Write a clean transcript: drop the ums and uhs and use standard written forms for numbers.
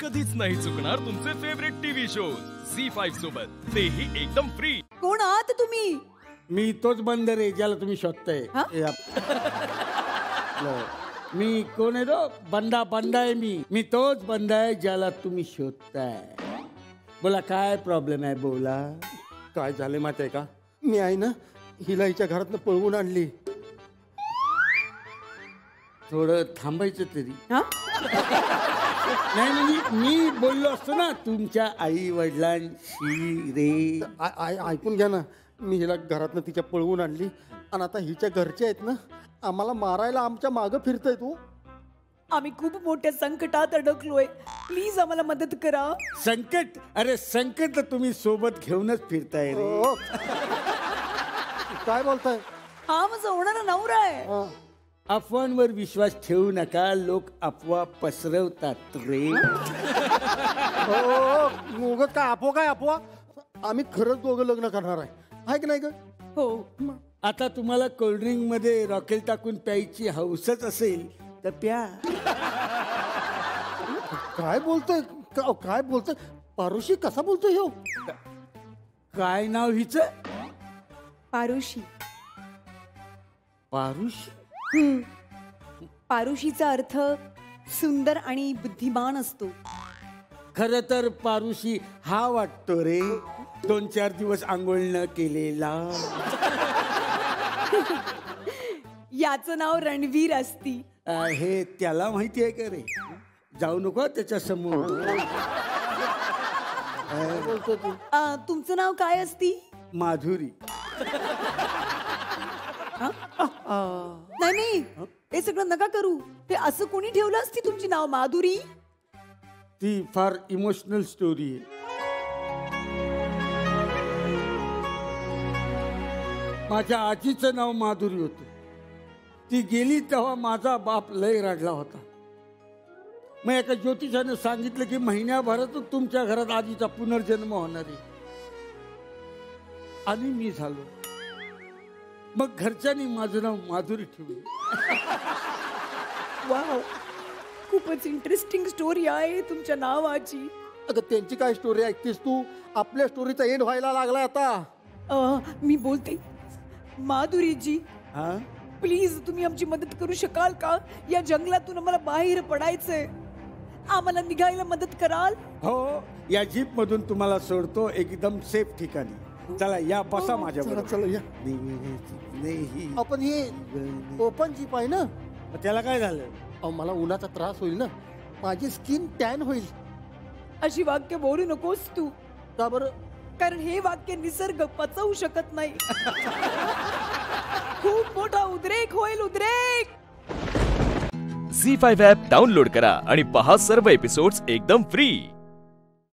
कधीच नाही चुकणार तुमचे फेवरेट टीव्ही शोज झी5 सोबत, तेही एकदम फ्री. कोण आहात तुम्ही? मी तोच बंदर आहे ज्याला तुम्ही शोधताय. मी कोण आहे तो? बंदा आहे मी तोच बंदा आहे ज्याला तुम्ही शोधताय. बोला काय प्रॉब्लेम आहे, बोला. काय झाले माहिती आहे का, मी आहे ना हिला हिच्या घरातनं पळवून आणली. थोडं थांबायचं तरी. नाही म्हणजे मी बोललो असतो ना तुमच्या आई वडिलांशी रे. ऐकून घ्या ना, मी हिला घरातनं तिच्या पळवून आणली आणि आता हिच्या घरचे आहेत ना आम्हाला मारायला आमच्या मागं फिरतय. तू आम्ही खूप मोठ्या संकटात अडकलोय, प्लीज आम्हाला मदत करा. संकट? अरे संकट तर तुम्ही सोबत घेऊनच फिरताय रे. काय बोलताय? हा माझा होणारा नवरा आहे. अफवांवर विश्वास ठेवू नका, लोक अफवा पसरवतात रे. उगाच काय अफवा? आम्ही खरंच दोघं लग्न करणार आहे की नाही ग? हो. आता तुम्हाला कोल्ड्रिंक मध्ये रॉकेल टाकून प्यायची हौसच असेल तर प्या. काय बोलतोय? पारुशी कसा बोलतोय हो? काय नाव हिचं? पारुशी. पारुशी? पारुशीचा अर्थ सुंदर आणि बुद्धिमान असतो. खर तर पारुशी हा वाटतो रे, 2-4 दिवस आंघोळ न केलेला. याचं नाव रणवीर असती. हे त्याला माहिती आहे का रे? जाऊ नको त्याच्या समोर. तुमचं नाव काय असती? माधुरी. नाही हे सगळं नका करू. ते असं कोणी ठेवलं असती तुमची नाव माधुरी? ती फार इमोशनल स्टोरी आहे. माझ्या आजीचं नाव माधुरी होतं. ती गेली तेव्हा माझा बाप लय रडला होता. मग एका ज्योतिषाने सांगितलं की महिन्याभरातच तुमच्या घरात आजीचा पुनर्जन्म होणार आहे. आणि मी झालो. मग घरच्यांनी माझं नाव माधुरी ठेवलं. वाव, खूपच इंटरेस्टिंग स्टोरी आहे तुमच्या नावाची. अगं त्यांची काय स्टोरी ऐकतेस तू? आपल्या स्टोरीचा एंड व्हायला लागलाय आता. मी बोलते माधुरीजी, हा प्लीज तुम्ही आमची मदत करू शकाल का? या जंगलातून आम्हाला बाहेर पडायचंय, आम्हाला निघायला मदत कराल? हो, या जीप मधून तुम्हाला सोडतो एकदम सेफ ठिकाणी. चला या, बसा माझ्या बरोबर. चला या. आपण हे ओपन जीप आहे ना, त्याला काय झालं? अहो मला उन्हाचा त्रास होईल ना, माझी स्किन टॅन होईल. अशी वाक्य बोलू नकोस तू. का बरं? कारण हे वाक्य निसर्ग पचवू शकत नाही. खूप मोठा उद्रेक होईल, उद्रेक. झी5 ॲप डाउनलोड करा आणि पहा सर्व एपिसोड्स एकदम फ्री.